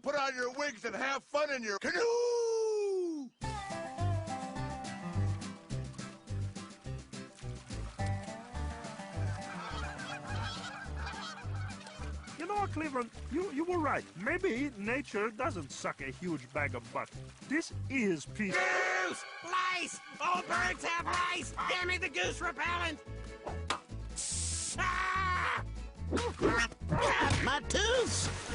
Put on your wigs and have fun in your canoe! You know what, Cleveland? You were right. Maybe nature doesn't suck a huge bag of butt. This is peace. Goose! Lice! All birds have lice! Give me the goose repellent! Ah! My tooth!